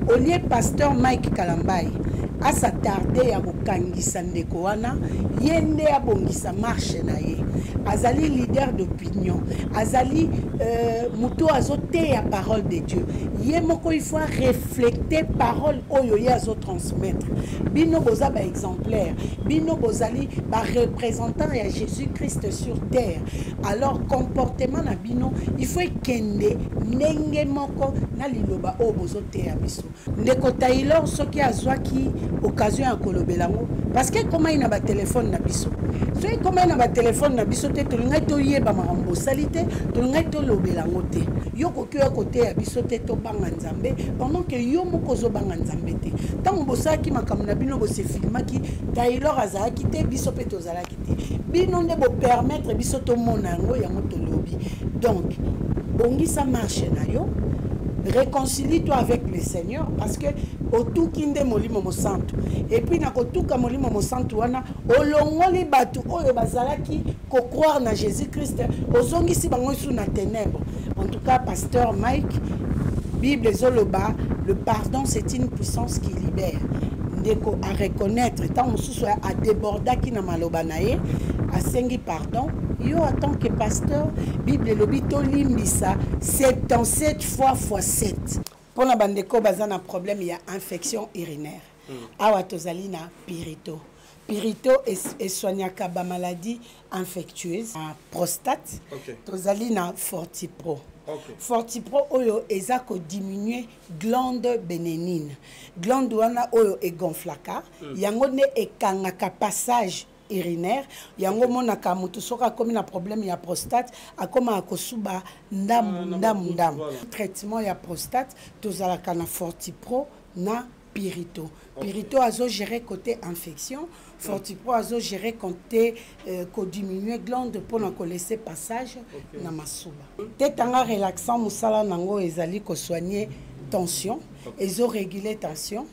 au lieu pasteur Mike Kalambai a s'attarder à kokangisa ndeko wana yende abongisa marche na ye azali leader d'opinion azali muto azote ya parole de Dieu ye moko il faut refléter parole oyo ye azo transmettre bino boza ba exemplaire bino bozali ba représentant ya Jésus Christ sur terre alors comportement na bino il faut kende ndenge moko na liloba o bozote ya biso ndeko Taylor soki azwaki occasion ya kolobelango parce que comment il na ba téléphone na biso so comment il na ba téléphone na biso te tolinga to yeba makambo salite tolinga to lobelango te yo koki ya côté ya biso te to banga nzambe pendant que yo moko zo banga nzambe te tango bosaki makambo na bino bo se filmaki Taylor azaki te biso pe tozalaki te bino nde bo permettre biso to mona ngo ya moto lobi donc bongisa marche na yo réconcilie-toi avec le Seigneur parce que au kinde molimo mo santo et puis na kotuka molimo mo santo wana olongoli batu oyo bazalaki ko croire na Jésus Christ ozongisi bango sous na ténèbres. En tout cas pasteur Mike Bible zoloba le pardon c'est une puissance qui libère ndeko à reconnaître tant mususu a débordaki na maloba nae asengi pardon yo en tant que pasteur Bible lobito limbisa 77 fois x 7 pour la bandeko bazana problème il y a infection urinaire awa tozali na pirito et soignaka ba maladie infectieuse prostate tozali na fortipro Fortipro oyo ezako diminuer glande bénigne glande wana oyo e gonflaka yango ne ekangaka passage urinaire yango monaka mutu soka komi na problème ya prostate akoma akosuba ndam traitement ya prostate tozalaka na Fortipro na Pirito azo gérer côté infection Fortipro azo gérer côté ko diminuer glande pour na ko laisser passage na masuba tetanga relaxant musala nango ezali ko soigner tension ils ont régulé tension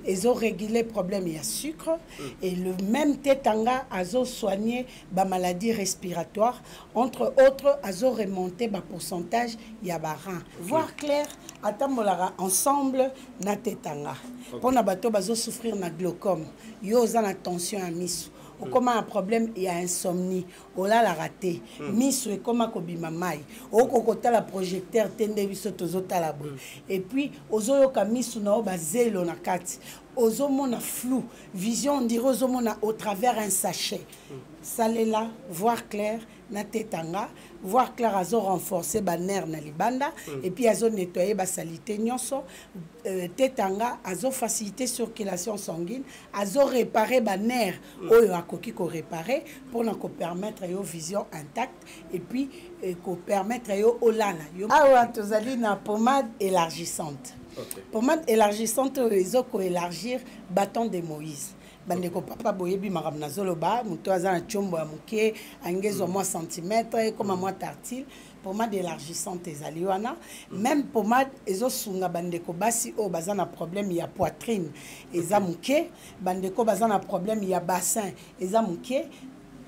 ils ont régulé problème il y a sucre et le même tetanga azo soigner ba maladie respiratoire entre autres azo remonter ba pourcentage il y a ba rein voir clair atambolara ensemble na tetanga pour na bato bazo souffrir na glaucome yo za na tension à misu comment un problème il y a insomnie on l'a raté misu et comment kobima mai o kokota la projecteur tende biso tozota la bo et puis ozoyo ka misu na ba zelo na kati ozomona flou vision on dirait ozomona au travers un sachet salela voir clair na tetanga voir clair azo renforcer ba nerf na libanda et puis azo nettoyer ba salité nyonso tetanga azo faciliter circulation sanguine azo réparer ba nerf oyo akoki ko réparer pour na ko permettre yo vision intacte et puis ko permettre yo olala yo awa tozali na pommade élargissante pommade élargissante ezoko élargir bâton de Moïse bandeko papa boyebi maram na zoloba muto azana chombo ya muke angezo moi centimètre comme moi tartile pommade élargissante ezali wana même pommade ezosunga bandeko basi o bazana problème ya poitrine eza muke bandeko bazana problème ya bassin eza muke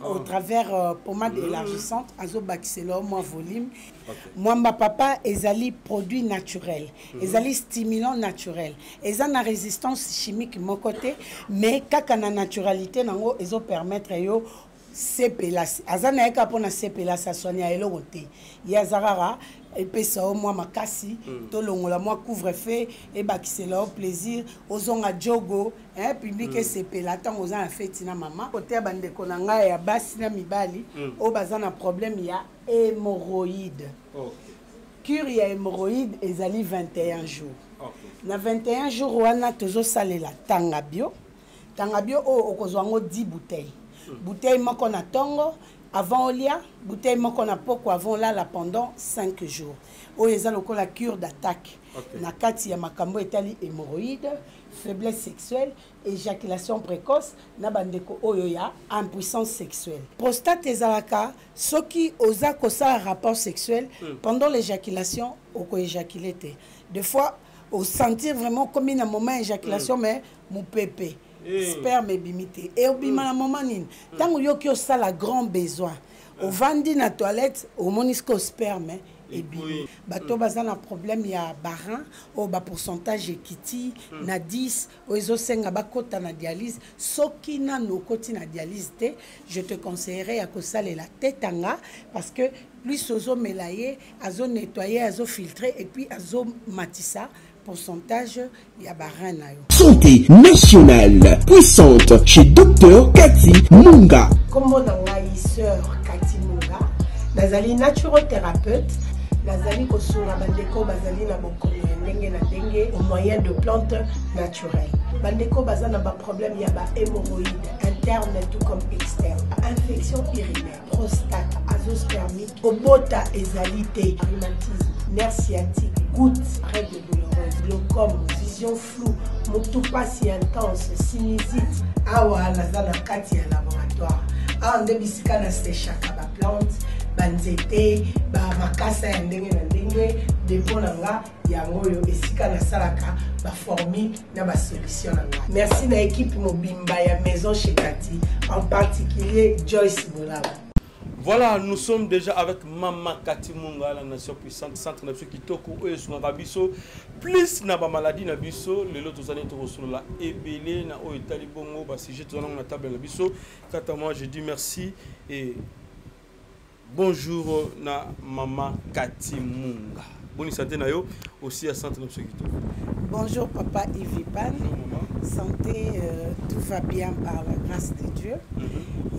au travers pommade élargissante azo bakiselo moi volume Mwamba papa ezali produit naturel ezali stimulant naturel ezana résistance chimique mon côté mais kaka na naturalité nango ezo permettre yo sepelasi azana eka pona sepelasi soigner eloko te yazarara epesa au moi makasi to longola moi couvre-feu et bakisela au plaisir ozonga jogo public sepela tant ozana fête na mama côté bandeko na ngai ya basi na mibali o bazana problème ya hémorroïde cure ya hémorroïde ezali 21 jours na 21 jours wana tozo salela tanga bio o okozwango 10 bouteilles bouteille moko na tongo avant olia bouteille moko na poko avant là pendant 5 jours o eza lokola cure d'attaque na kati ya makambo etali hémorroïde faiblesse sexuelle éjaculation précoce na bandeko oyo ya impuissance sexuelle prostate ezalaka soki oza kosala rapport sexuel pendant l'éjaculation oko éjaculer te des fois au sentir vraiment comme un moment éjaculation mais mon pépé sperme bimité et obima na moment nini tango yoki osala grand besoin au vandi na toilette au monisco sperme et bien bato baza na problème ya barin o ba pourcentage ekiti na 10 o ezosenga bakota na dialyse soki nano koti na dialyse te je te conseillerais ya kosalela tetanga parce que plus ozomela ye azo nettoyer azo filtrer et puis azo matisa pourcentage ya barin na yo. Santé nationale puissante chez Dr Cathy Munga. Kombo na ngai sœur Cathy Munga, nazali naturothérapeute, nazali kosunga bandeko bazali na bokono ya ndenge na ndenge au moyen de plantes naturelles. Bandeko baza na ba problème ya ba hémorroïdes interne tout comme externe, infection urinaire, prostate, azoospermie, obota ezalité, rhumatisme, nerf sciatique, gouttes, règles douloureuses, glaucome, vision floue, motopathie intense, sinusite. Awa nazana kati ya laboratoire. Awa nde bisika na séchaka ba plante, banzete, ba makasa ya ndenge na ndenge, depo na nga yango yo esika na salaka ba formule na ba solution na nga. Merci na équipe mobimba ya Maison chez Cathy, en particulier Joyce Bolaba. Voilà, nous sommes déjà avec Maman Cathy Munga, la nation puissante, centre de Kitoko, et sur Rabiso, plus na ba maladie na biso, les autres années sur la ébélé, na o Italie bongo, bah si j'ai ton nom na table na biso, quant à moi je dis merci et bonjour na Maman Cathy Munga. Bonne santé na yo aussi à centre de Kitoko. Bonjour papa Yves Pan. Santé, tout va bien par la grâce de Dieu.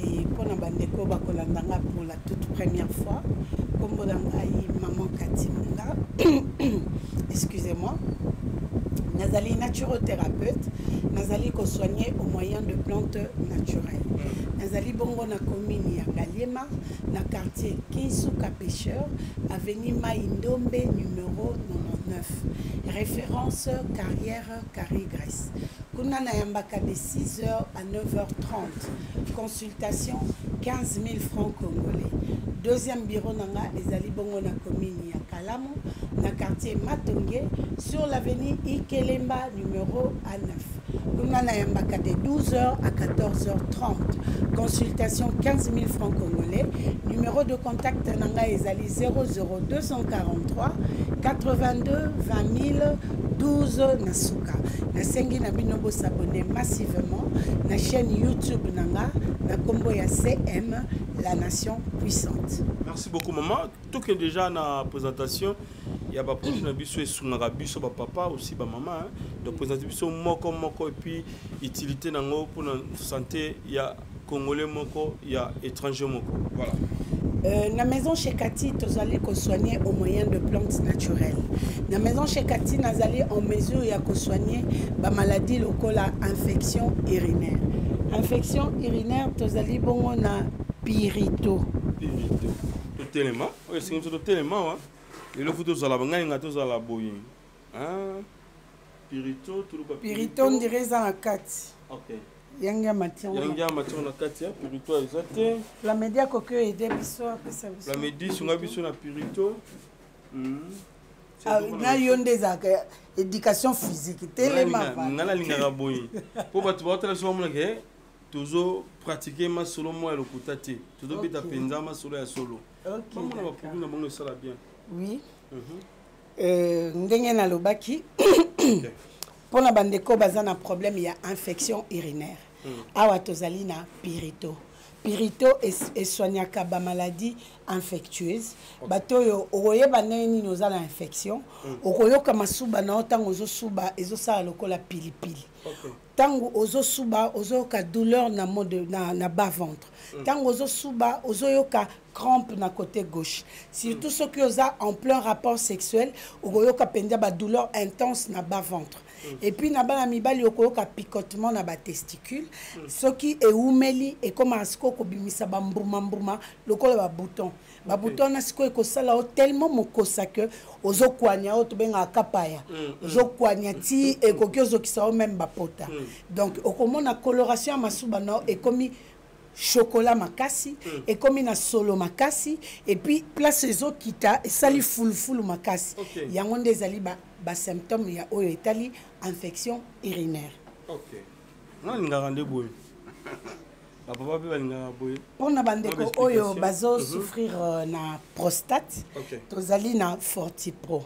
Et pour Nabandeko Bakolandanga pour la toute première fois, comme Maman Cathy Munga, excusez-moi, Nazali naturothérapeute, Nazali ko soigner au moyen de plantes naturelles. Nazali bongo na commune ya Galiema, na quartier Kinsuka Pêcheur, avenue Maïndombe numéro 99. Référence carrière Carigres. Kuna na yambaka de 6h à 9h30. Consultation 15 000 francs congolais. Deuxième bureau nanga ezali bongo na commune ya Kalamu, na quartier Matonge, sur l'avenue Ikelemba numéro A9. Kuna na yambaka de 12h à 14h30. Consultation 15 000 francs congolais. Numéro de contact nanga ezali 00243 82 20 012 Nasuka. Na sengi na binobo s'abonner massivement na chaîne YouTube nanga na combo ya CM la nation puissante. Merci beaucoup maman. Tout que déjà na présentation, il y a pas produit na biso et sunga biso ba papa aussi ba maman. Donc présentation moko et puis utilité nango pour la santé, il y a congolais moko, il y a étranger moko. Voilà. La maison chez Cathy, nous allons soigner au moyen de plantes naturelles. La maison chez Cathy, nous allons en mesure de soigner la maladie locale, infection urinaire. Infection urinaire, nous allons bon na pirito. Pirito. Tout élément. Oui, c'est tout élément. Et le photo ça la banga tout ça la boyi. Hein? Pirito, tout le papier. Pirito, on dirait ça en Cathy. OK. Yanga Mathieu. Yanga Mathieu na Katia, Pirito exacté. La média coque aidé biso après ça. La médi sunga biso na Pirito. Na yonde za éducation physique tellement va. Ngala lingaka boyi. Po batu ba tala so mona ke toujours pratiquer ma solo mo le kutati. Toujours bita penza ma solo ya solo. OK. Comment on va pouvoir na bongo ça bien. Oui. Ndenge na lobaki. Pour la bandeko bazana problème il y a infection urinaire. Awa tozali na pirito. Pirito est soignaka ba maladie infectieuse. Bato yo oye baneni nozala infection. Okoyo kama suba na otango zo suba ezo sala lokola pilipili. Tango ozo suba ozo ka douleur na mode na bas ventre. Tango ozo suba ozo yoka crampe na côté gauche. Surtout ceux qui ont en plein rapport sexuel, okoyo ka pendia ba douleur intense na bas ventre. Et puis na bana mibali okoyoka picotement na ba testicule. Ce qui est oumeli et comme asko ko bimisa ba mbuma lokola ba bouton. Ba bouton na siko ko sala tellement mokosa que ozo kwanya o to benga kapaya. Ozo kwanya ti e ko kyozo kisao même ba pota. Donc okomona coloration masuba na et comme chocolat makasi et comme na solo makasi et puis place les autres kita et sali full makasi. Yango ndezali ba symptômes ya oyo etali infection urinaire. OK. On a ngara ndeboy. Pour na bandeko oyo bazo souffrir na prostate, tozali na Fortipro.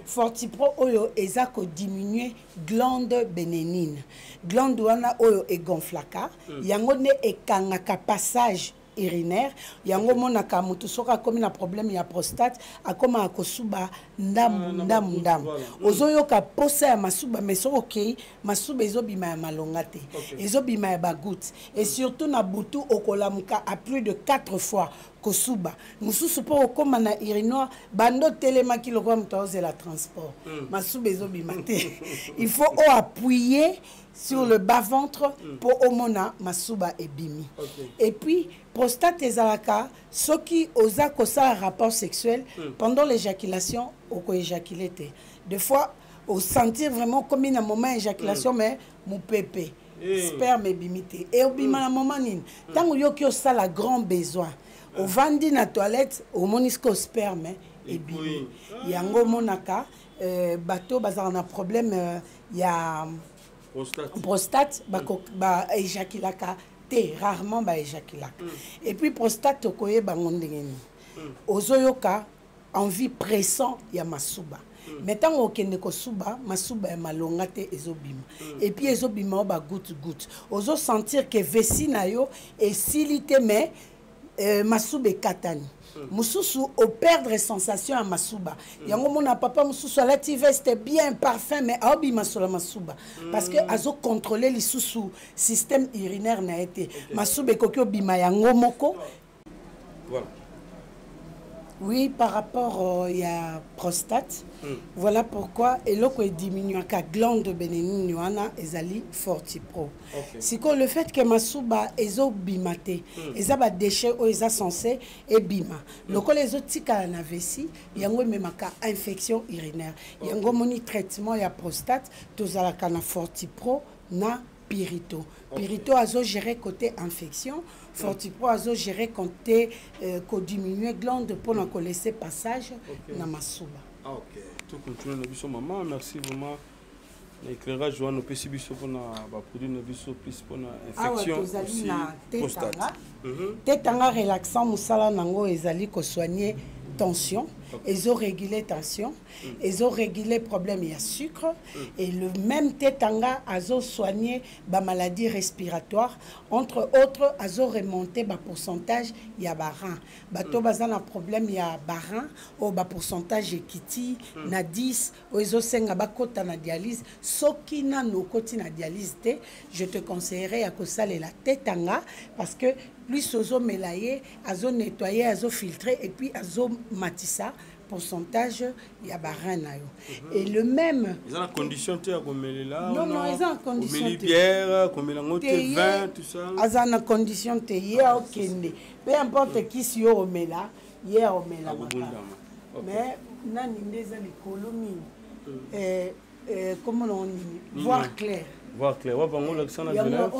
Fortipro oyo eza ko diminuer glande bénigne. Glande wana oyo e gonflaka, yango ne ekangaka passage urinaire, yango monaka mutu soka komi na problème ya prostate akoma akosuba ndam ozoyoka posa ya masuba mais so okay masuba ezobima ya malonga te ezobima ya bagoutte et surtout na butu okolamuka à plus de 4 fois kosuba mususu po okoma na urinoir bando telemaki lokwa mutu ozela transport masuba ezobima te il faut appuyer sur le bas-ventre pour omona masuba ebimi. Et puis, prostate ezalaka, ceux qui osent un rapport sexuel pendant l'éjaculation, ou éjaculer. Des fois, au sentir vraiment comme un moment d'éjaculation, mais mon pépé, sperme ebimité. Et au bima na moment nini. Tant que vous avez grand besoin, au vandi na toilette, au monisco sperme ebimi. Yango monaka, bateau bazar na problème, ya prostate ba éjaculaka te rarement ba éjaculaka et puis prostate okoye bango ndengeni ozoyoka envie pressant ya masuba mettant okende ko suba masuba ya malonga te ezobima et puis ezobima ba goutte ozo sentir que vessie na yo esilite mais masuba katani mususu au perdre sensation à masuba yango mona papa mususu alati veste bien parfum mais aobi masola masuba parce que azo contrôler les sous système urinaire na été masuba kokyo bima yango moko voilà. Oui, par rapport à prostate, voilà pourquoi eloko diminue ka glande bénigne wana ezali Fortipro. Si que le fait que masuba ezo bimate, ezaba déchet o eza censé et bima. Loko les autres tika na vessie, yango memaka infection urinaire. Yango moni traitement ya prostate, tozala kana Fortipro na Pirito. Pirito azo gérer côté infection, Fortipro azo gérer côté diminuer glande pour ne laisser passage na masuba. Ah ok. Tout continue na biso maman, merci vraiment. L'éclairage joie no pesi biso pour na ba produit na biso plus pour na infection aussi prostate. Tetanga relaxant musala nango ezali ko soigner tension, ils ont régulé tension, ils ont régulé problème il y a sucre et le même tétanga a soigné la maladie respiratoire entre autres a remonté le pourcentage il y a barin bato bazana problème il y a barin au bas pourcentage ekiti na 10 ils ont senga bakota na dialyse soki na no koti na dialyse te je te conseillerais à kosala la tétanga parce que plus ozo melaye azo nettoyer azo filtrer et puis azo matissa pourcentage ya barana yo et le même ils ont la condition te ya komelela non ils ont condition te bière komelango te vin tout ça azana condition te ya okende peu importe qui si yo omela ya omela mais nani ndeza likolo mingi comment on dit voir clair. Voir clair, on va voir l'accent à l'élève.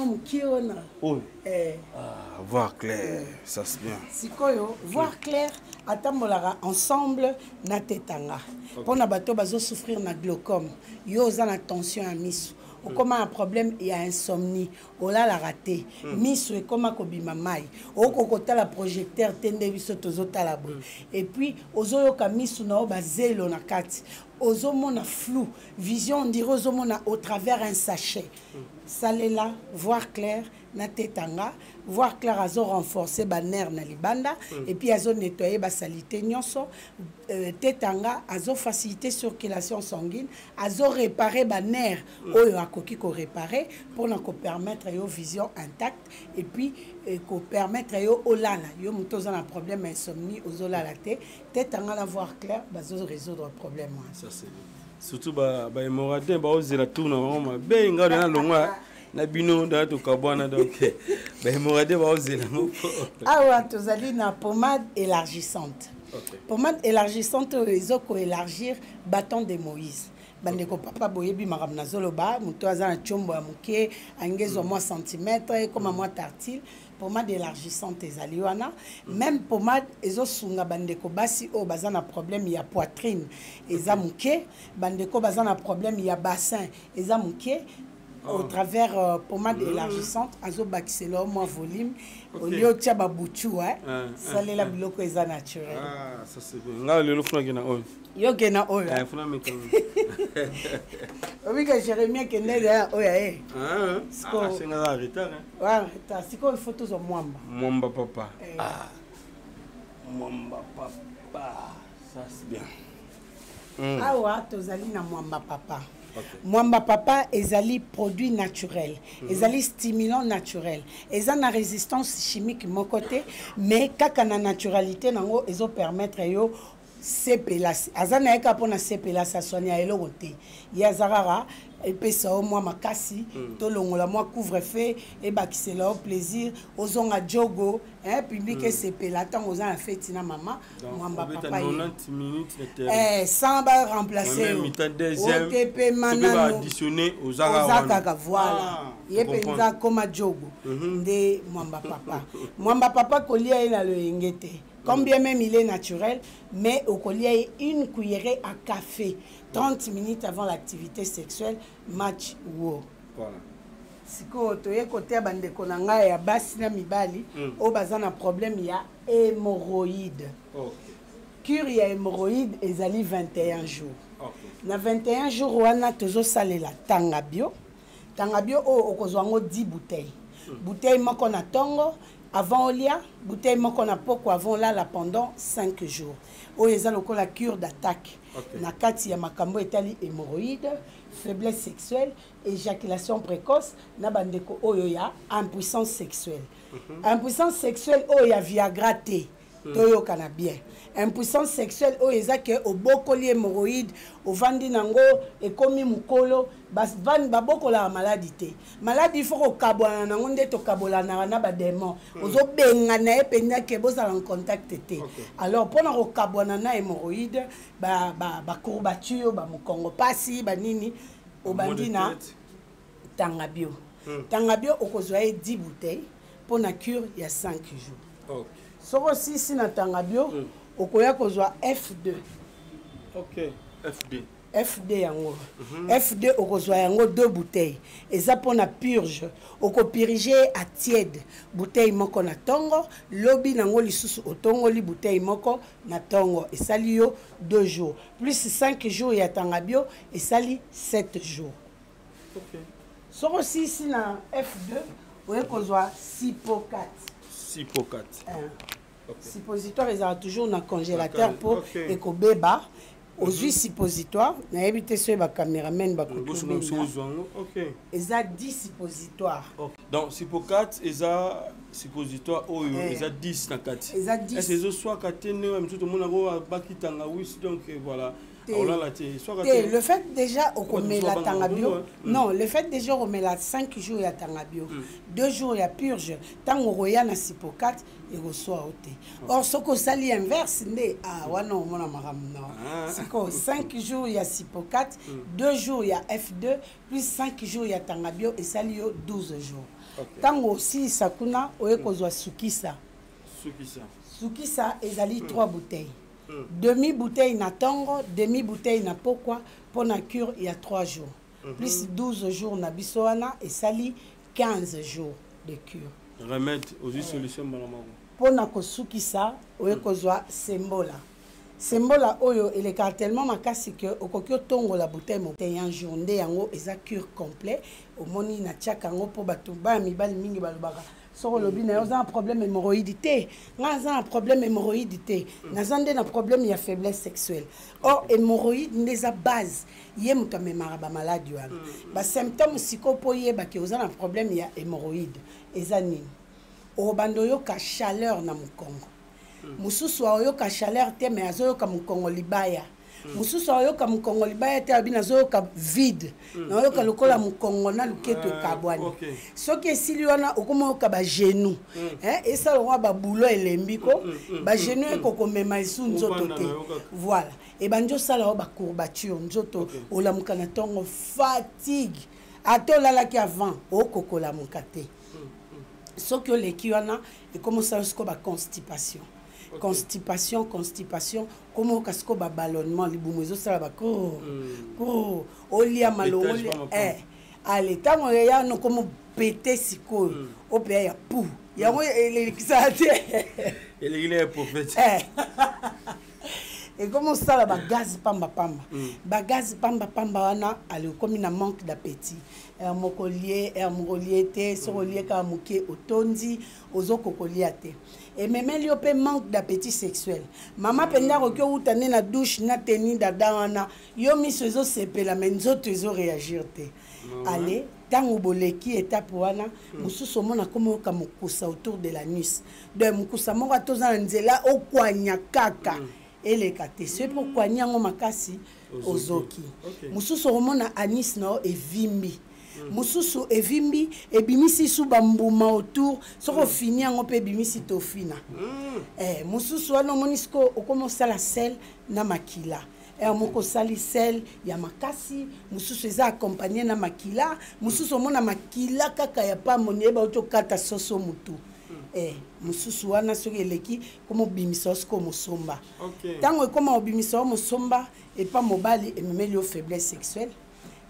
Voir clair, ça c'est bien. Sikoyo, voir clair, atambolara ensemble na tetanga. Pour na bato bazo souffrir na glaucome, yo za na tension à misu. Ou comme un problème, il y a insomnie, ou là la raté, misu et comme kobima mai, ou kokota la projecteur tende biso tozota la boue. Et puis ozoyo ka misu na oba zelo na kati. Ozomona flou, vision on dirait ozomona au travers un sachet. Salela, voir clair, na tetanga, voir clair azo renforcer ba nerf na libanda et puis azo nettoyer ba salité nyonso tetanga azo faciliter circulation sanguine, azo réparer ba nerf oyo akoki ko réparer pour na ko permettre yo vision intacte et puis ko permettre yo olala yo mutoza na problème insomnie ozolala te tetanga na voir clair bazo résoudre problème. Ça c'est surtout ba hémorragie ba ozela tourna vraiment be ngalo na longwa na bino da to kabwana donc ba hémorragie ba ozela moko awa tozali na pommade élargissante. Pommade élargissante ezoko élargir bâton de Moïse. Bandeko papa boyebi maram na zoloba muto azana chombo ya muke angezo moi centimètre comme moi tartile pommade élargissante ezali wana même pommade ezo sunga bandeko basi o bazana problème ya poitrine eza muke bandeko bazana problème ya bassin eza muke au travers pommade élargissante azobakisela moins volume au lieu tia babuchu salela biloko eza naturel. Ah, ça c'est bien. Nga lelo funa kena oyo. Yo kena oyo. Funa meka. Obi ka Jérémie kena ya oyo Ah, c'est nga retard hein. Ouais, retard. Siko photo zo mwamba. Mwamba papa. Ah. Mwamba papa. Ça c'est bien. Awa tozali na mwamba papa. Mwamba papa ezali produit naturel, ezali stimulant naturel, eza na résistance chimique mon côté, mais kaka na naturalité nango ezo permettre yo sepela azana eka pona sepela sa sonia eloko te ya zarara epesa au mwa makasi tolongola mwa couvre-feu ebakisela au plaisir ozonga jogo public sepela tango za na fête na mama mwamba papa 90 minutes sans ba remplacer OTP manano additionner aux zaka voilà yepenza koma jogo nde mwamba papa kolia ina le ngete. Combien même il est naturel, mais au collier une cuillerée à café 30 minutes avant l'activité sexuelle, match wow. Voilà. Si tu es côté à bande konanga ya basi na mibali, au bazan un problème il y a hémorroïdes. Cure ya hémorroïdes ezali 21 jours. Na 21 jours wana tozo salela tangabio. Tangabio o okozwango 10 bouteilles. Bouteille moko na tongo. Avant Olia, bouteille moko na poko avant là pendant 5 jours. Oyo eza lokola cure d'attaque. Na kati ya makambo etali hémorroïde, faiblesse sexuelle, éjaculation précoce, na bandeko oyo ya impuissance sexuelle. Impuissance sexuelle oyo ya Viagra te. Toyo kana bien. Impuissance sexuelle oyo ezake obokoli hémorroïde, ovandi nango ekomi mukolo, bas van babokola maladie te. Maladie faut ko kabwana nango nde to kabola na ba démon. Ozo benga na ependa ke boza en contact te. Alors pona ko kabwana na hémorroïde, ba courbature, ba mukongo pasi, ba nini obandi na tangabio. Tangabio okozwa 10 bouteilles pona cure ya 5 jours. Soko si na tangabio okoya kozwa F2. OK, FD. FD yango. FD okozwa yango 2 bouteilles. Eza pona purge, okopirige à tiède. Bouteille moko na tongo, lobi nango lisusu otongo li bouteille moko na tongo. Esali yo 2 jours. Plus 5 jours ya tangabio, esali 7 jours. OK. Soko si na F2 okoya kozwa Sipocat. Sipocat. Suppositoire, ils ont toujours un congélateur pour ekobeba. Aux huiles suppositoires, na évité ceux ba caméraman ba ils ont 10 suppositoires. Donc Sipocat, ils ont suppositoire ils ont 10 na kati. Ils ont 10. Est-ce que soit katene même tout le monde a bakitanga wis donc voilà. Le fait déjà au commet la tangabio, non, le fait déjà au commet la 5 jours ya tangabio, 2 jours ya purge, tant au roya na Sipocat et reçoit ôté. Or ce que ça li inverse né wana o mona maram non. C'est que 5 jours ya Sipocat, 2 jours ya F2 plus 5 jours ya tangabio et ça li 12 jours. Tant aussi sakuna o ekozwa sukisa. Sukisa ezali 3 bouteilles. Demi bouteille na tongo, demi bouteille na pokwa pour na cure il y a 3 jours. Plus 12 jours na bisoana et sali 15 jours de cure. Remède aux solutions malama. Pour na kosukisa oye kozwa sembola. Sembola oyo il est tellement makasi que okokyo tongo la bouteille monte en journée yango eza cure complet au moni na tiaka ngo po batu ba mibali mingi balobaka. Sur le bin, on a un problème hémorroïdité. On a un problème hémorroïdité. On a un problème de faiblesse sexuelle. Or, hémorroïde, c'est la base. Il y a un maladie. Les symptômes psychopoïés, on a un problème de hémorroïde. Et ça, on a une chaleur dans mon Congo. Mususu a chaleur, mais il y a un Congo libaya. Mususu ayoka mukongo libaya te abina zoyoka vide na yoka lokola mukongo na luketo ekabwani soki esili wana okomoyoka ba genou esa lokwa ba bulo elembi ko ba genou ekokomema esu nzoto te voilà et banjo sala ba courbature nzoto olamuka na tongo fatigue atolalaki avant okokola mukate soki oleki wana ekomosa siko ba constipation. Constipation, comment est-ce ballonnement, les boumouzo, ça va, olia malongoli, allez tango ya no comme pété siko o pe ya pou yango elekisa te il est prophète et comment ça la bagaz pamba pamba bagaz pamba pamba wana allez comme na manque d'appétit mokolier te sorolier ka muke otondi ozoko kolia te et même lui peut manque d'appétit sexuel maman penda ko utane na douche na teni dada wana yo misezo sepela menzo tezo réagir te allez tango boleki étape wana mususu mona komo ka mukusa autour de la nuit de mukusa moko toza nzela okwanya kaka eleka te c'est pourquoi nyango makasi ozoki mususu mona anis na evimbi mususu evimbi ebimisi su bambuma autour soko fini yango pe bimisi tofina mususu wana monisco okomosa la sel na makila moko sali sel ya makasi mususu eza accompagné na makila mususu mona makila kaka ya pa monieba otokata soso mutu mususu wana soki eleki komo bimisa siko mosomba tango ekoma obimisa mosomba epa mobali ememeli yo faiblesse sexuelle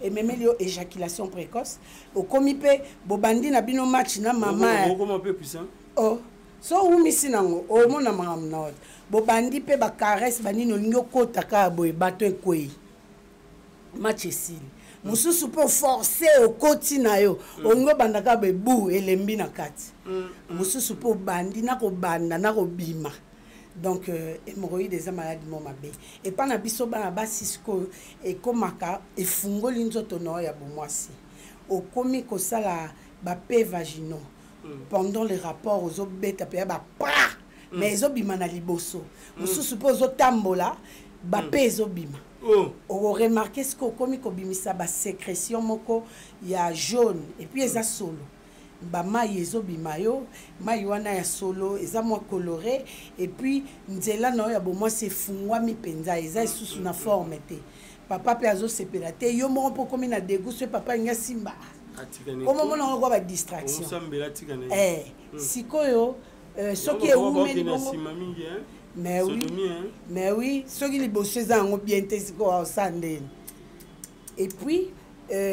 et même yo éjaculation précoce au comité bobandi na bino match na mama comment peu puissant so umisi nango o mona mama na bobandi pe ba caresse banino nyo kota ka boy bato ekoi match esili mususu po forcer au koti na yo ongo bandaka be bu elembi na kati mususu po bandi na ko banda na ko bima. Donc hémorroïde des maladies mabe et pas na biso bana basisko et komaka et fungoli nzoto no ya bomwasi o komi ko sala ba pe vaginaux pendant les rapports aux obeta pe ba pa mais ezobima na liboso musu suppose tambola ba pe ezobima o remarquer ce ko komi ko bimisa ba sécrétion moko ya jaune et puis eza solo ba mai ezobima yo mai wana ya solo eza moi coloré et puis nzela na ya bo moi c'est fungwa mi penza eza susu na forme te papa pe azo sepela te yo mo po komi na dégoût ce papa nga simba comment mona ko ba distraction sikoyo soki e umeli mais oui soki liboso eza ngo bien te siko au sandene et puis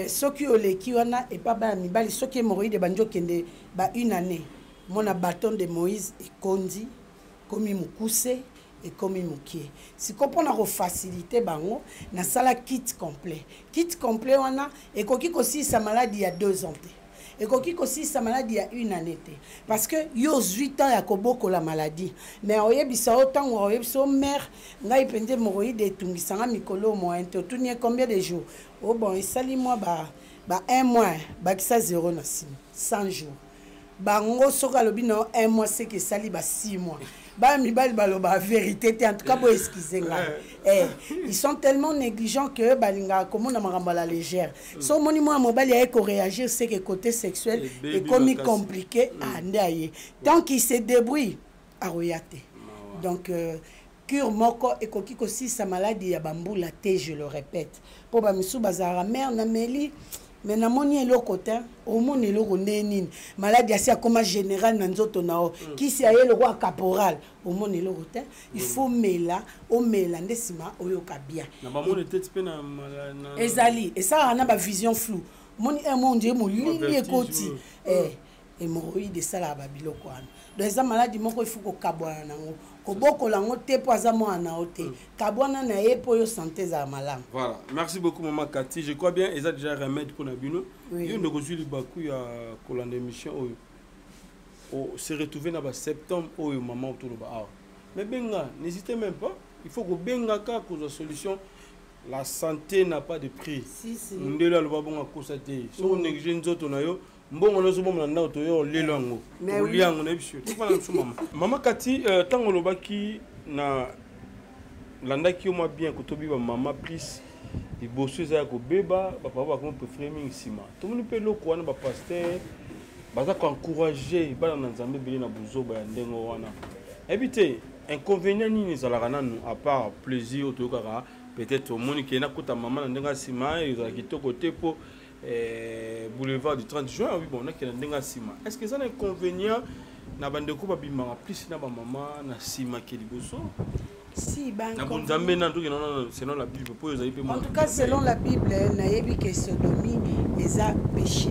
soki oleki wana et pas ba mibali soki hémorroïde banjo kende ba une année mona bâton de Moïse et kondi komi mukuse et komi mukie si comprendre ko faciliter bango na sala kit complet wana et koki kosi sa maladie ya 2 ans et koki kosi sa maladie ya 1 année parce que yo 8 ans ya koboko la maladie mais oyebisa autant oyebisa mère ngai pende hémorroïde etungisanga mikolo moyen to tunie combien de jours oh bon et sali moi ba 1 mois ba kisa 0 na 100 jours bango soka lobi no 1 mois c'est que sali ba 6 mois ba mibali baloba vérité en tout cas bo excuser nga ils sont tellement négligents que balinga comme na makambo la légère so moni moi mobali a ko réagir c'est que côté sexuel est comme compliqué andaye tant qu'il se débrouille a royate donc cure moko ekoki kosi sa maladie ya bambula te je le répète pour ba misu bazara mère na meli mais na moni eloko te au moni eloko neni maladie asia comme général na nzoto nao kisi ya le roi caporal au moni eloko te il faut mela o mela ndesima oyoka bien na ba moni tete pe na ezali et ça na ba vision floue moni un monde mo lili ekoti hémorroïde ça la babiloko wana donc eza maladie moko il faut ko kabwana nango koboko lango te po aza mwana ote kabwana na ye po yo santé za malamu. Voilà, merci beaucoup maman Cathy, je crois bien eza déjà remède pour na bino yo ndeko zuli baku ya kolanda émission oyo o se retrouver na ba septembre oyo maman autour ba mais benga n'hésitez même pas, il faut que benga ka cause solution. La santé n'a pas de prix. Si ndela lo ba bonga kosate so néglige nzoto na yo mbongo no sobo mna to yo lelango liango na biso to fana so mama mama Cathy tango lobaki na landaki moi bien ko tobi ba mama plus liboso za ko beba papa ba ko préférer mingi sima to moni pe loko wana ba pasteur baza ko encourager ba na nzambe beli na buzoba ya ndengo wana ebite inconvénient ni ezalaka nanu à part plaisir otokaka peut-être moni ke na kota mama na ndenga sima ezala kitoko te po boulevard du 30 juin oui bon on a que ndenga sima est-ce que ça un inconvénient na bandeko babimanga plus na ba maman na sima ke liboso Si, ben, selon la Bible. En tout cas, selon la Bible, nayebi que sodomie est un péché.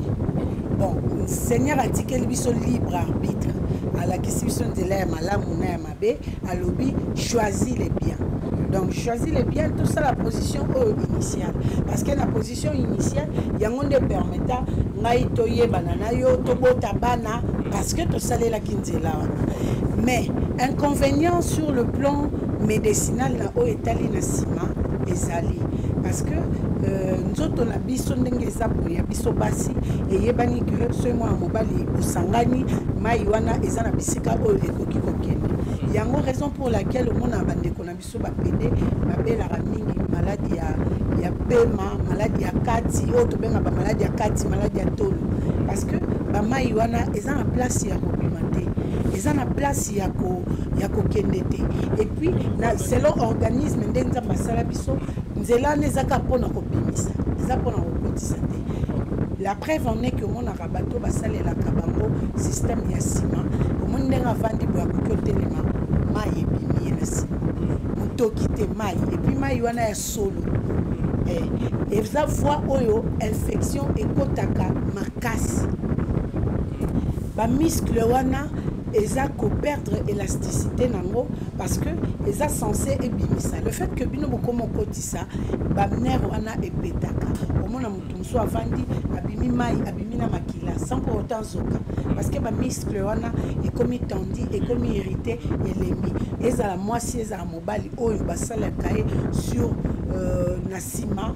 Bon, le Seigneur a dit qu'il est libre arbitre. À la question de l'air, à l'obi, choisit les biens. Donc, choisis les biens, tout ça la position initiale. Parce que la position initiale, il y a un des permettant, naïtoye banana yo, tobo tabana, parce que tout ça la kinzela. Mais, inconvénient sur le plan médicinal, na o etali na sima, ezali. Parce que nous avons biso ndenge zapo ya biso basi et yebani que ce mois mobali usangani maiwana ezana bisika o ekoki kokende. Yango raison pour laquelle on a bandé qu'on a biso ba pédé ba bela mingi maladie ya pema, maladie ya kati, autre benga ba maladie ya kati, maladie ya tolo. Parce que ba maiwana ezana place ya kopimate. Ezana place ya kokende te. Et puis selon organisme ndenza masala biso nzela nezaka pona kopimisa eza pona kokotisa te. La preuve en est que mon arabato basalela kabango système ya sima omo ndenga vandi bo akotelema mai ebimi na sima mutoki te mai et puis mai wana ya solo et ça voit oyo infection ekotaka makasi ba muscle wana eza ko perdre élasticité nango parce que eza censé ebimisa. Le fait que bino bokomo kotisa ba nerf wana epetaka omona mutu muso avandi abimi mai abimi na makila sans pour autant zoka parce que ba muscle wana ekomi tendu ekomi irrité elemi ezala mwasi ezala mobali oyo basala kaye sur na sima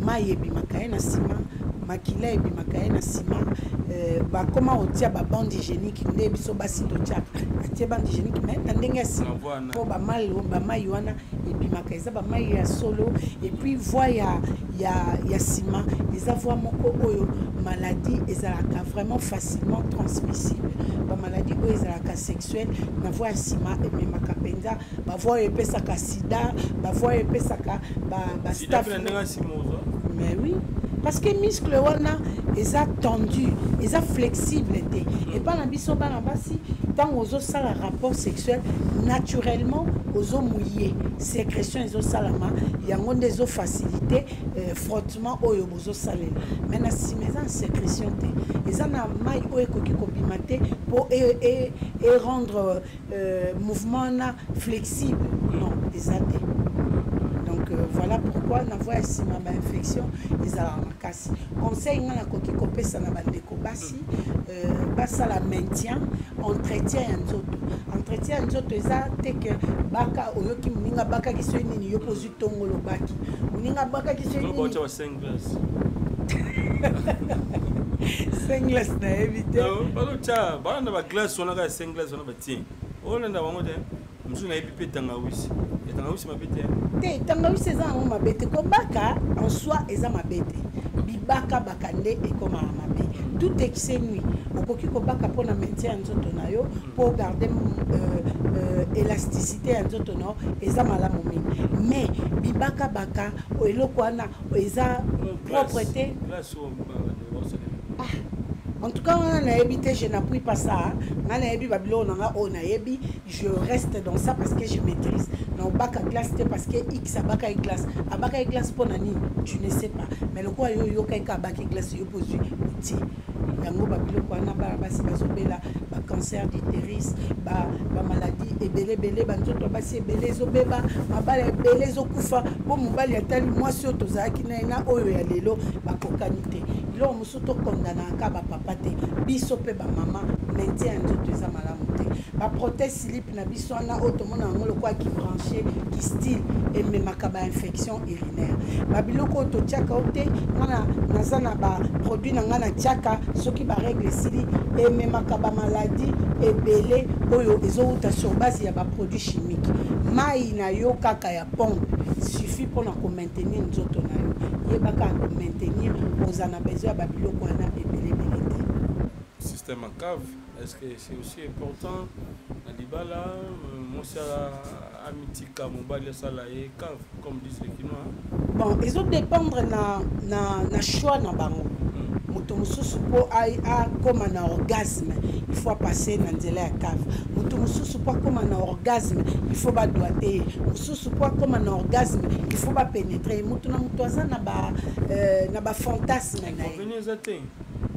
mai ebimaka na sima makila ebimaka na sima ba comment on tient ba bande hygiénique nde biso basi to tchak atie bande hygiénique mais ndenge si po ba mai wana ebimaka eza ba mai ya solo et puis voix ya sima eza voix moko oyo maladie ezalaka vraiment facilement transmissible ba maladie oyo ezalaka sexuelle na voix ya sima ememaka penza ba voix epesaka sida ba voix epesaka ba staph mais oui parce que muscle wana eza tendu eza flexible et pas na biso bana basi tant ozo sala rapport sexuel naturellement ozo mouiller sécrétion ezo salama yango ndezo faciliter frottement oyo bozo salela mais na simeza sécrétion te eza na mai oyo ekoki kobimate pour et rendre mouvement na flexible non eza te. Voilà pourquoi na voie sima ba infection ezala makasi. Conseil ngana koki kopesa na bandeko basi basa la maintien entretien ya nzoto. Entretien ya nzoto eza te que baka oyoki muninga baka ki soyi nini yo pozu tongolo baki. Muninga baka ki soyi nini. Ko 5 glace. 5 glace na éviter. Balo cha bana ba glace on a 5 glace on a bati. On a bango de musu na epipe tangawisi. Tangawisi mabete. Tangawisi eza ngo mabete ko baka en soi eza mabete. Bibaka bakande et comme mabe. Tout est qui nuit. Okoki ko baka pona maintien nzoto na yo pour garder élasticité nzoto no eza malamu mingi. Mais bibaka baka o eloko wana eza propreté. En tout cas, on a habité, je n'appuie pas ça. On a habité Babylone, on a habité, je reste dans ça parce que je maîtrise. Non, baka glace, parce que X a baka glace. A baka glace pour nani, tu ne sais pas. Mais le quoi yo kaika baka glace yo posu outil. Yango Babylone quoi na ba basi bazobela ba cancer d'utérus, ba maladie ebele bele ba nzoto basi ebele zo beba, mabala ebele zo kufa, bo mobali atali mwasi oto zaki na oyo ya lelo ba kokanite. Lo musuto condamna ka ba papa te biso pe ba mama maintien nzoto eza malamu te ba prothèse slip na biso na otomona ngolo kwa ki branché ki style et même ba infection urinaire ba biloko to tiaka ote ngana nazana ba produit na ngana tiaka soki ba règle sili et même ba maladie et belé oyo ezouta sur base ya ba produit chimique mai na yo kaka ya pompe suffit pour na ko maintenir nzoto na yo yebaka ko maintenir aux ana besoin ba biloko na ebele belé système à cave. Est-ce que c'est aussi important à Libala, Monsieur Amitika, Mobile Salaye, cave, comme disent les Kinois? Bon, ils ont dépendre na choix na bango. moto mosusu po akoma na orgasme il faut passer na nzela ya cave moto mosusu po akoma na orgasme il faut badoite mosusu po akoma na orgasme il faut bapénétrer moto na moto aza na ba fantasme na ye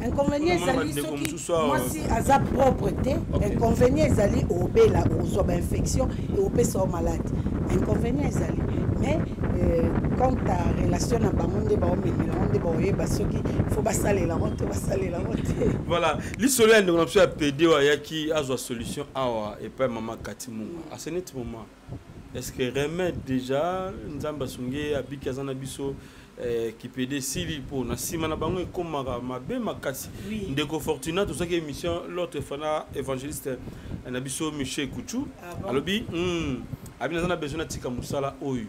inconvénient ezali soki mwasi aza propre te inconvénient ezali obela ozwa bainfection et opesa o malade inconvénient ezali mais quand ta relation na bango nde baomemela ngo nde baoyeba soki fo basalela ngo te basalela ngo te voilà lisolo ya ndeko na biso ya pd oyo ayaki azwa solution awa epai mama Kati Munga à ce net moment est-ce que remède déjà nzambe asungi abiki aza na biso qui peut décider pour na sima na bango ekomaka mabe makasi ndeko Fortuna tout ça qui émission l'autre fana évangéliste na biso Michel Kouchou alobi abi na besoin na tika musala oyo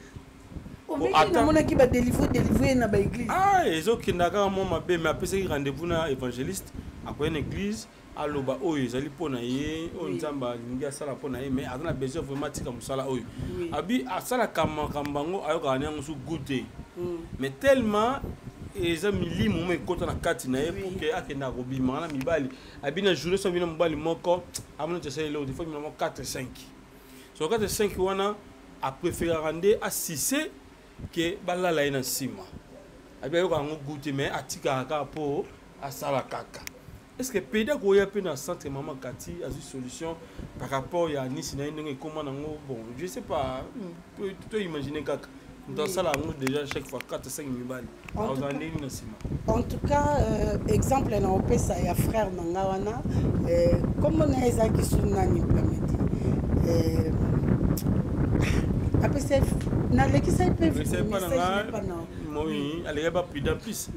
amonaki ba délivrer na ba église ezokendaka mo mabe mais apesaki rendez-vous na évangéliste akoya na église aloba oyo ezali mpona ye oyo nzambe alingi asala mpona ye mais aza na besoin vraiment tika mosala oyo abi asalaka makambo yango ayokaka na yango so goûte mais tellement eza milimo mo ekota na kati na ye pour que akenda kobima na mibali abi na journée so bina mobali moko amona tesala lo des fois minamo 4-5 so 4-5 wana apréférera nde asise ke balala ye na nsima abi ayoka yango goûte mais atikaka kaka mpo asala kaka. Est-ce que pédia koya pe na centre Mama Kati a une solution par rapport à Nice na ndenge comment nango bon je sais pas tu imaginer kaka dans ça là déjà chaque fois 4-5 mibali en tout cas exemple na opesa ya frère nanga wana comme na ezaki sunani pamedi apesa na lekisa pe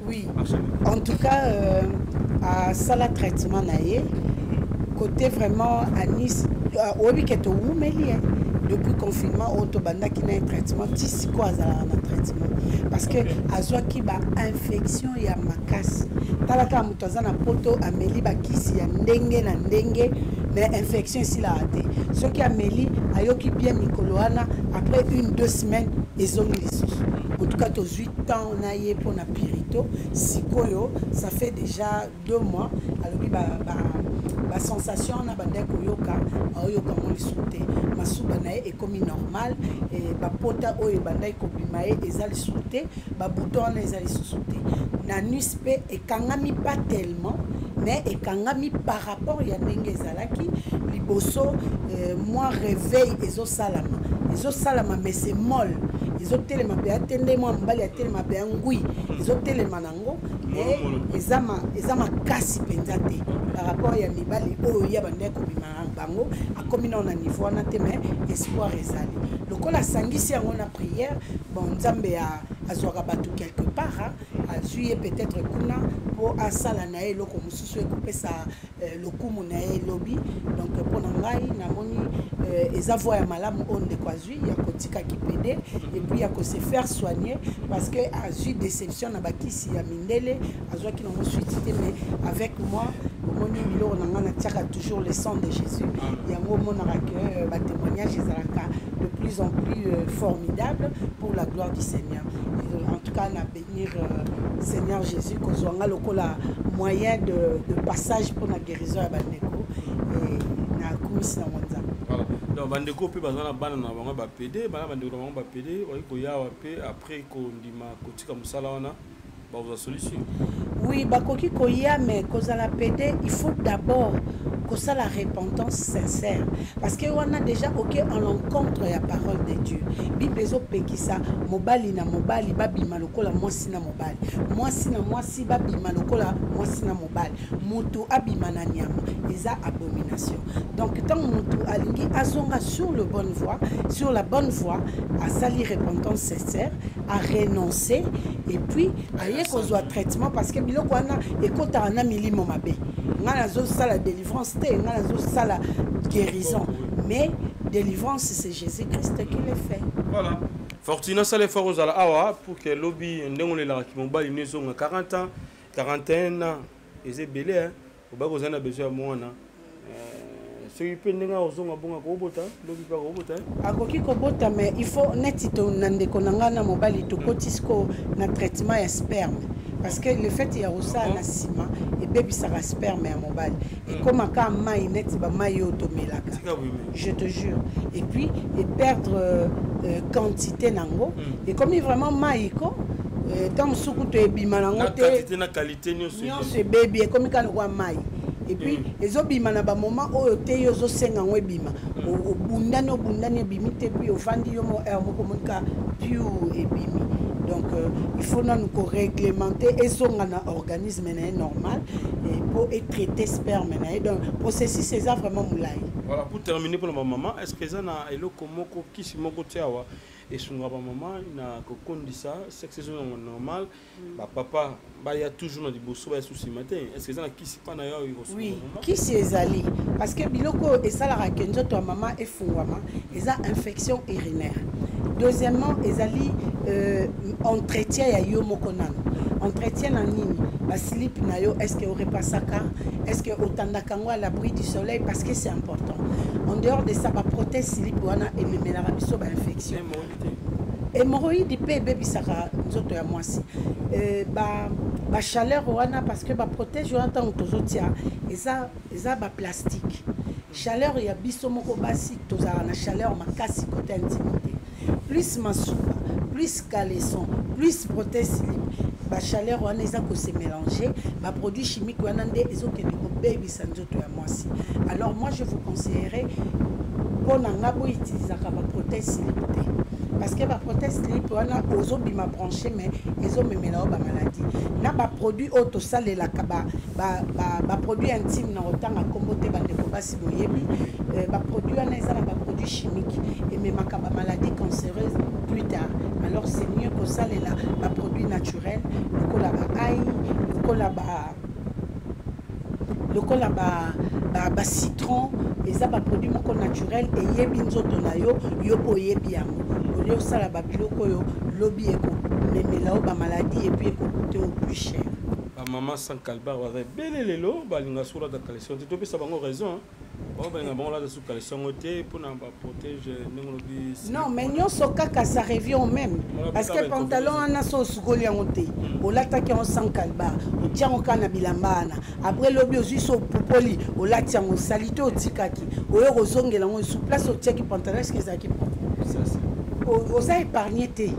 oui en tout cas à sala traitement naie côté vraiment à Nice obi keto umeli depuis confinement auto banda qui na un traitement tisi quoi za na traitement parce que azwa ki ba infection ya makasi talaka mutoza na poto ameli ba kisi ya ndenge na ndenge mais infection ici la raté ce qui ameli ayoki bien mikoloana après 1-2 semaines ezongi lisusu en tout cas 8 ans on a yé pour na pirito sikoyo ça fait déjà 2 mois alors la sensation na bande koyoka ayoka mo lisute masuba na e comme normal et ba pota oyo bande ko bimae ezali sute ba bouton na ezali sute na nuspe e kangami pas tellement mais et kangami par rapport ya ndenge ezalaki liboso moi réveil ezo salama mais c'est molle ezotelema pe atende mo mbali atelema pe ngui ezotelema nango et ezama kasi penza te par rapport ya mibali oyo ya bande ko bima bango akomi na niveau na te mais espoir ezali lokola sangisi yango na prière bon nzambe ya azwaka batu quelque part azuye peut-être kuna po asala na ye loko mususu ekopesa lokumu na ye lobi donc pour ngai na moni ezavo ya malamu onde kwa zui ya kotika kipede et puis ya ko se faire soigner parce que azu déception na bakisi ya mindele azwa ki na suite mais avec moi moni milo na ngana tiaka toujours le sang de Jésus yango monaka que ba témoignage ezalaka de plus en plus formidable pour la gloire du Seigneur. En tout cas, on a bénir Seigneur Jésus, qu'on a le moyen de passage pour la guérison à Bandeko et na kumisi na mwanza. Voilà. Donc Bandeko peut besoin na bana na bango ba PD, bana Bandeko na bango ba PD, oyi ko ya wape après ko ndima kotika musala wana ba vous solution. Oui, bakoki ko ya mais cause la PD, il faut d'abord que ça la repentance sincère parce que on a déjà OK en l'encontre la parole de Dieu bible ezo pekisa mobali na mobali babima lokola mwasi na mwasi babima lokola mwasi na mobali mutu abima na nyama eza abomination donc tant mutu alingi azonga sur la bonne voie à sali repentance sincère à renoncer et puis aye kozwa traitement parce que biloko wana ekota na milimo mabe ngana zo sala délivrance ça la guérison mais délivrance c'est Jésus-Christ qui le fait. Voilà. Fortuna ça les forces à la awa pour que lobby ndengole la ki mobali nezo 40 ans 41 ans et belé hein au bas vous en a besoin mwana ce qui peut ndenga ozonga bonga ko bota lobby pas ko bota akoki ko bota mais il faut netito nande konanga na mobali to kotisko na traitement ya sperme parce que le fait il y a aussi un ciment et bébé ça sperme à mobile et comme quand maï net ba maï automelaka je te jure et puis et perdre quantité nango et comme il vraiment maï ko tant suku to ebima nango te quantité na qualité nyonso bébé comme quand roi maï et puis les obima na ba moment oyo te yo zo senga ngo ebima obundani ebimi te puis ofandi yo mo moko monka piu ebimi. Donc, il faut nous réglementer et son organisme normal pour être traité sperme. Donc, le processus, c'est ça vraiment moulay. Voilà, pour terminer pour ma maman, est-ce que ça a un moko qui si moko tiawa et son maman na kokondi ça, c'est que c'est normal. Papa, il y a toujours des bossos et soucis matin. Est-ce que ça a qui si pas na yo oui, qui si ezali parce que biloko et ça la rakenzo toi maman et fungwama, et ça infection urinaire. Deuxièmement, ezali entretien ya yo mokonan. Entretien na nini? Ba slip na yo, est-ce que aurait pas ça car? Est-ce que otanda kango à l'abri du soleil parce que c'est important. En dehors de ça, ba prothèse slip wana et memela biso ba infection. Hémorroïde pe bébé saka nzoto ya mwasi. Ba chaleur wana parce que ba protège wana tant tozotia et ça ba plastique. Chaleur ya biso moko basi tozala na chaleur makasi côté intimité. Plus masuba, plus caleçon, plus prothèse slip, ba chaleur on est que se mélanger, ba produits chimiques on a des que le baby sanjoto ya mwasi. Alors moi je vous conseillerais pour n'angabo utiliser ka ba prothèse slip parce que ba prothèse slip on a ozo bima branché mais ils ont même là ba maladie. Na ba produit auto sale la kaba ba produit intime na autant à comboter ba ndeko basi boyebi ba produit on a ba produit chimique et même ma maladie cancéreuse plus tard. Alors c'est mieux que ça les là ba produit naturel le cola ba ail le cola ba citron et ça ba produit moko naturel et yebi nzoto na yo po yebi yango au lieu ça la ba biloko yo lobby eko mais là ba maladie et puis eko coûter au plus cher. Maman sans calbar va belle lelo ba linga sura da collection tu peux ça bango raison. Non, mais nous sommes ça revient au même. Parce que pantalon on a so sugoli en oté. On l'attaque en sans calba. On tient au canabilambana. Après lobby aussi so popoli. On l'attient en salité au tikaki. Au eurozongue là on sous place au tchèque pantalon est-ce que ça qui prend. Vous avez épargné té.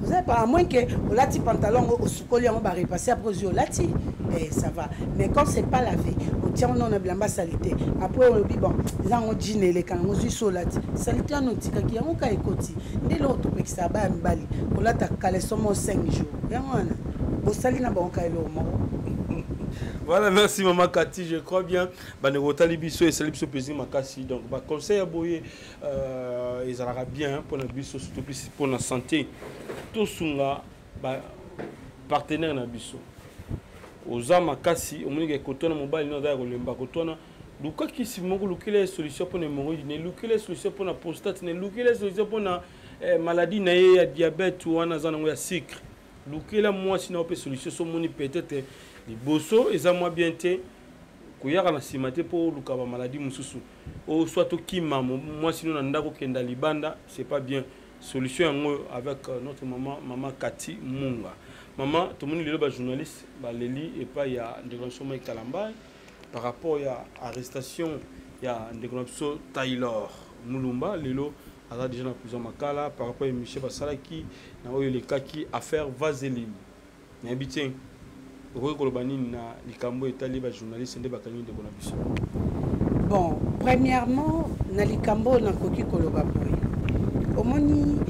Vous avez pas à moins que on lati pantalon au sugoli on va repasser après au lati. Et ça va. Mais quand c'est pas lavé, on tient on a blamba salité. Après on dit bon, là on dit les quand on dit solati. Salité on dit qu'il on ka ekoti. Dès l'autre que ça ba mbali. On l'a ta calé seulement 5 jours. Bien on. Au sali na ba on ka elo mo. Voilà, merci maman Cathy, je crois bien. Bah ne rotali biso et salut biso plaisir makasi. Donc bah conseil à boyer ils aura bien pour notre biso surtout plus pour la santé. Tout sunga bah partenaire na biso. Oza makasi omunike kotona mobile no da kolemba kotona luka kisi moko lukile solution pour hémorroïde ne lukile solution pour la prostate ne lukile solution pour na maladie na ya diabète ou wana zana ya sucre lukile moi sinon peut solution so moni peut-être liboso eza moi bien te kuyaka na simate pour luka ba maladie mususu o soit to kima moi sinon na ndako kenda libanda c'est pas bien solution avec notre maman Cathy Munga. Maman, tout le monde est journaliste, Leli et pas il y a des grands chemins Kalamba par rapport à l'arrestation, il y a des grands Taylor Mulumba, Lelo a déjà dans plusieurs makala par rapport à Michel Basalaki, dans les cas qui affaire Vaseline. N'habitez Roy Kolobani na Likambo et Taliba journaliste de Bakani de Bonabiso. Bon, premièrement, na Likambo na Koki Kolobaboy. Omoni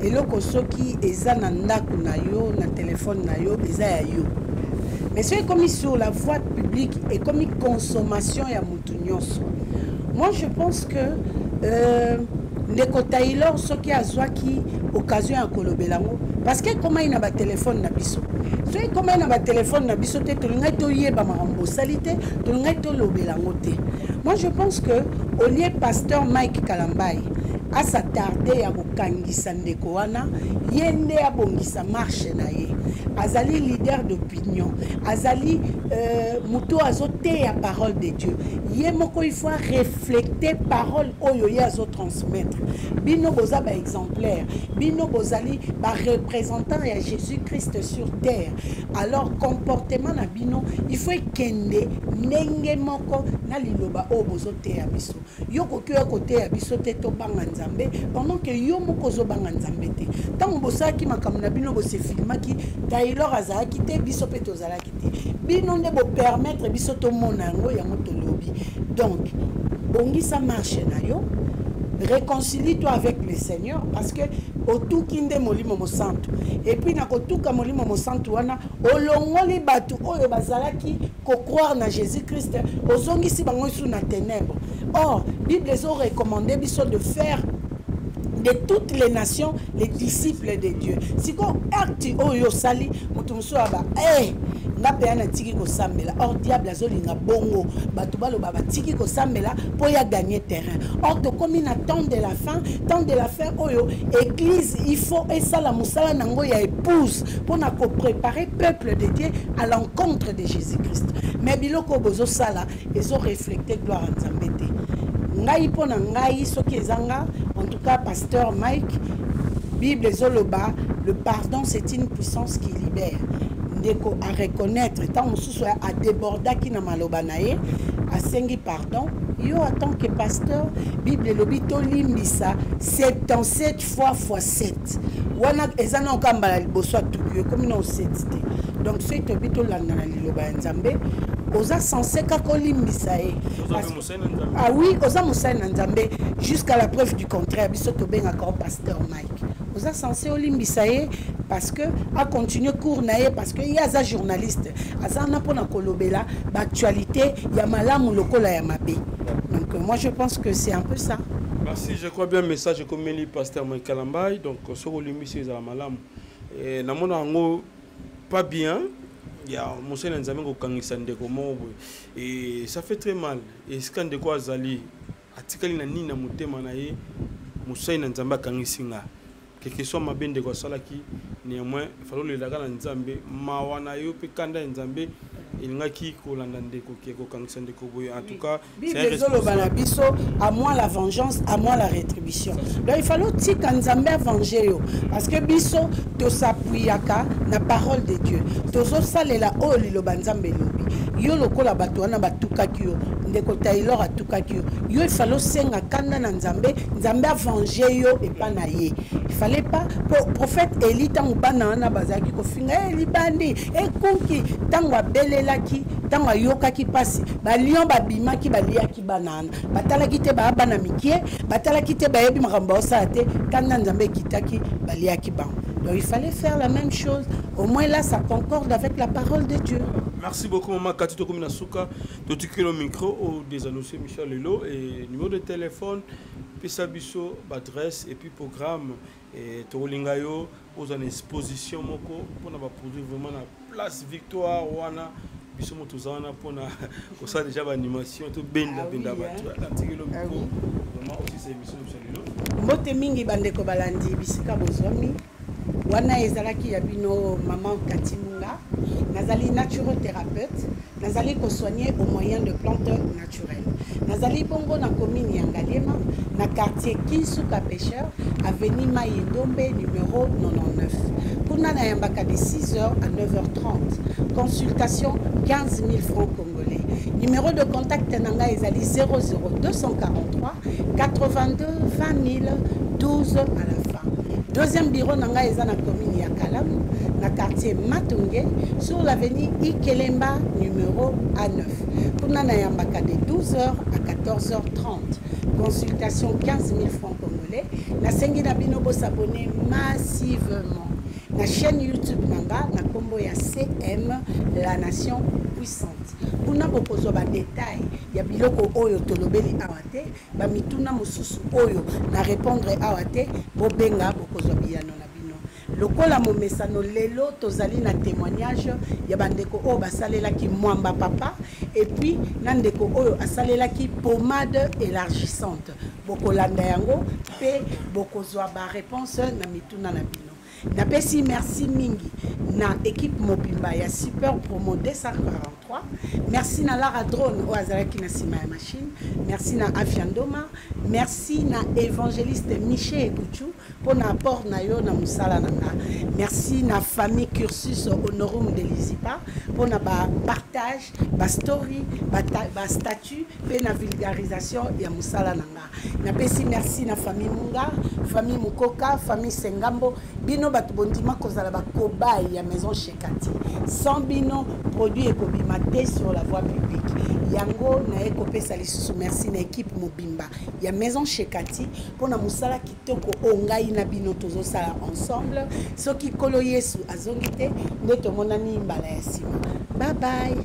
eloko soki eza na ndako na yo na téléphone na yo eza ya yo mais c'est comme sur la voie publique et comme consommation ya mutu nyonso. Moi je pense que ndeko Taylor soki azwaki occasion ya kolobelango parce que comment il na ba téléphone na biso soki comment il na ba téléphone na biso te tolingai toyeba makambo salité tolingai tolobelango te. Moi je pense que au lieu pasteur Mike Kalambai asatarde ya kokangisa ndeko wana ye nde abongisa marche na ye azali leader d'opinion azali muto azoteya parole de Dieu ye moko il faut refléter parole oyo ye azotransmettre bino boza ba exemplaire bino bozali ba représentant ya Jésus-Christ sur terre alors comportement na bino il faut kende ndenge moko na liloba oyo bozoteya biso yo kokoya koteya biso te to banga nzambe pendant que yo moko zo banga nzambe te tango bosaki makambo na bino bose filmaki Taylor azalaki te biso pe tozalaki te bino nde bo permettre biso to mona yango yango tolobi donc bongisa marche na yo réconcilie-toi avec le Seigneur parce que otu kinde molimo mo santo et puis na kotuka molimo mo santo wana olongoli batu oyo bazalaki ko croire na Jésus-Christ ozongisi bango sous na ténèbres. Or Bible les a recommandé biso de faire de toutes les nations les disciples de Dieu. Si ko acte oyo sali mutu muso aba nga pe ana tiki ko sambela or diable azolinga bongo batu balo baba tiki ko sambela po ya gagner terrain. Or to comme na temps de la fin oyo église il faut esa la musala nango ya épouse pour na ko préparer peuple de Dieu à l'encontre de Jésus-Christ. Mais biloko bozo sala ezo refléter gloire en Nzambe te. Ngai pona ngai soki ezanga en tout cas pasteur Mike Bible zoloba le pardon c'est une puissance qui libère. Ndeko à reconnaître tant mususu a déborda ki na maloba na ye asengi pardon yo en tant que pasteur Bible lobi to limbisa 77 fois x 7 wana ezana okambala liboso atuyo comme non 7 donc c'est to bito landa na liloba nzambe oza censé kako limbisa ye ah oui oza musana nzambe jusqu'à la preuve du contraire biso to benga ko pasteur Mike oza censé olimbisa ye parce que a continuer cours na ye parce que il y a za journaliste azana pona kolobela l'actualité ya malamu lokola ya mabe. Donc moi je pense que c'est un peu ça. Merci, je crois bien message comme le pasteur Mike Kalambay donc sur olimbisa za malamu et na mona ngo pas bien. Il y a Moussa Nzambe ko kangisa ndeko mobo et ça fait très mal et ce quand de quoi azali atikali na nina mutema na ye Moussa Nzambe kangisinga quelque soit mabende ko salaki néanmoins falo le daga na Nzambe mawana yo pe kanda Nzambe ilingaki ko landa ndeko ke ko kangisa ndeko boyo en tout cas c'est un biso à moi la vengeance à moi la rétribution donc il fallait tika Nzambe venger yo parce que biso to s'appuyaka na parole de Dieu tozo salela o liloba Nzambe lobi yo lokola bato wana batukaki yo ndeko Taylor atukaki yo yo il fallait senga kanda na Nzambe Nzambe venger yo et pas na ye il fallait pas prophète Eli tango bana na bazaki ko finga libandi e konki tango abelelaki tango ayokaki pasi ba lion babimaki baliaki banana batalaki te ba bana mikie batalaki te ba yebi makambo osate kanda Nzambe kitaki baliaki ban. Donc il fallait faire la même chose au moins là ça concorde avec la parole de Dieu. Merci beaucoup maman Katito Komina Souka to tikelo micro au désannoncé Michel Lelo et numéro de téléphone Pisabiso adresse et puis programme et Tolingayo aux en exposition moko pour na ba produire vraiment la place Victoire wana biso motozana pour na ko ça déjà ba animation to benda ba tikelo micro vraiment aussi c'est émission Michel Lelo mbote mingi bandeko balandi bisika bozwami wana ezalaki ya bino maman Katimunga nazali naturothérapeute nazali ko soigner au moyen de plantes naturelles nazali bongo na commune ya Ngaliema na quartier Kinsuka Pêcheur avenue Mayendombe numéro 99 kuna na yambaka de 6h à 9h30 consultation 15 000 francs congolais numéro de contact nanga ezali 00243 82 20 000 12 à la fin. Deuxième bureau nanga eza na commune ya Kalamu na quartier Matungé sur l'avenue Ikelemba numéro A9. Kuna na yambaka de 12h à 14h30. Consultation 15 000 francs congolais. Na sengi na bino bo s'abonner massivement. La chaîne YouTube nanga na kombo ya CM la nation puissante. Kuna bokozo ba détail ya biloko oyo tolobeli awate ba mituna mususu oyo na répondre awate bobenga bokozo biyano na bino. lokola momesano lelo tozali na témoignage ya bandeko oyo basalelaki mwamba papa et puis na ndeko oyo asalelaki pommade élargissante bokolanda yango pe bokozwa ba réponse na mituna na bino. Napesi merci mingi na équipe mobimba ya Super Promo 243. Merci na Lara Drone au azalaki na sima ya machine. Merci na Afiandoma. Merci na évangéliste Michel Ekouchou pour na apport na yo na musala nanga. Merci na famille Cursus Honorum de Lizipa pour na ba partage, ba story, ba statut pe na vulgarisation ya musala nanga. Napesi merci na famille Munga, famille Mukoka, famille Sengambo. Bino batu bondima kozala ba cobaye ya maison chez Kati. Sans bino produit ekobimate sur la voie publique. Yango na ekopesa lisusu merci na équipe mobimba ya maison chez Kati pour na musala kitoko ongai na bino tozo sala ensemble. Soki kolo Yesu azongite ndeto monani mbala ya sima. Bye bye.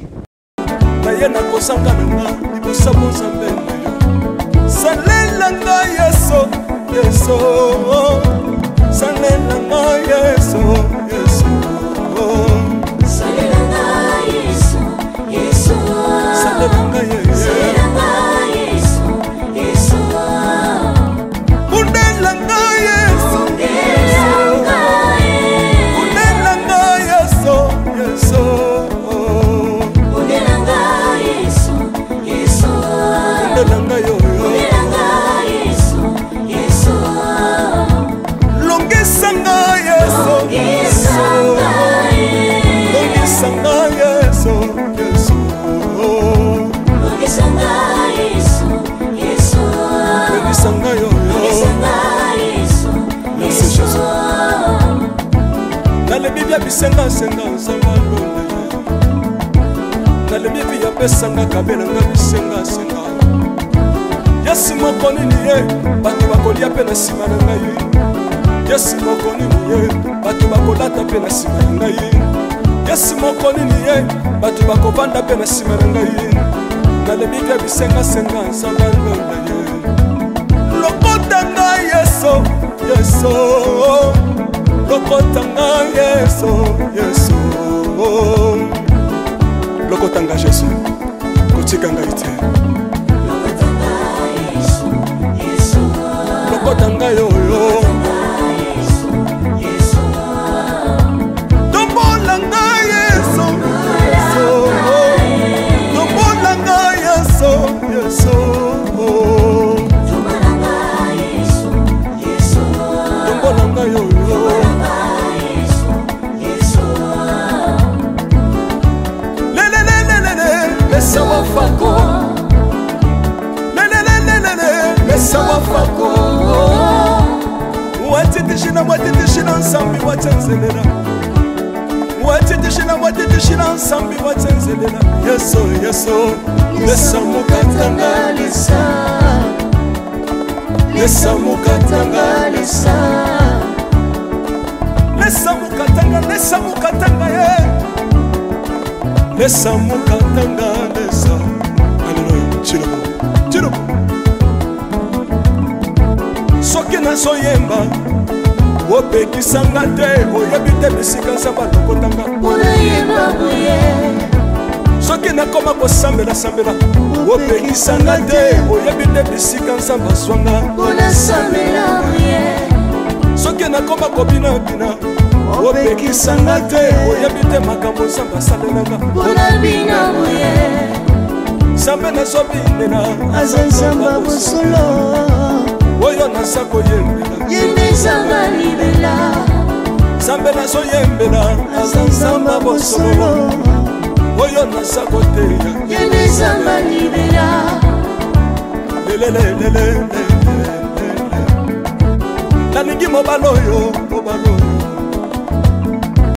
Nayena kosanga nanga libosa mozambe. Salela nga Yesu, Yesu. Salela nga Yesu, Yesu. Salela nga Yesu, Yesu. Salela nga Yesu, Yesu. Undela nga Yesu, Undela nga Yesu, Yesu. Undela nga Yesu, Yesu. Undela nga yo. Longisanga Yesu, Longisanga Yesu, Yesu. Longisanga Yesu, Yesu. Longisanga yo. Merci Jésus. Dans le Bible bisenga senga nsanga londe. Dans le Bible ya pesanga kabela nga bisenga senga. Yesu moko nini ye bato bakolia pe na sima na ngai. Yesu moko nini ye bato bakolata pe na sima na ngai. Yesu moko nini ye bato bakovanda pe na sima na ngai. Na le Bible bisenga senga nsanga londe ye. Lokota nga Yesu, Yesu. Lokota nga Yesu, Yesu. Lokota nga Jésus. Kotika nga ite. Lokota nga yo yo. Tombola nga Yesu, Yesu. Tombola nga Yesu, Yesu. Tombola nga yo yo. Mesa wafako. Mesa wafako. Watitishina watitishina nsambi watenzelela. Watitishina watitishina nsambi watenzelela. Yesu Yesu. Mesa mukatanga lisa. Mesa mukatanga lisa. Mesa mukatanga lisa mukatanga ye. Mesa mukatanga lisa. Hallelujah. Chirubu. Chirubu. Soki na soyemba opekisanga te oyebi te bisika nzambe alokotanga Unayemba buye. soki nakoma kosambela sambela opekisanga te oyebi te bisika nzambe azwanga Unasambela buye. soki nakoma kobinabina opekisanga te oyebi te makambo nzambe asalelanga Unabina buye. nzambe nazobinela Aza nzamba bosolo. oyo naza koyembela Yende nzamba libela. nzambe nazoyembela Aza nzamba bosolo. oyo naza koteya Yende nzamba libela. lelelelelelele nalingi mobala oyo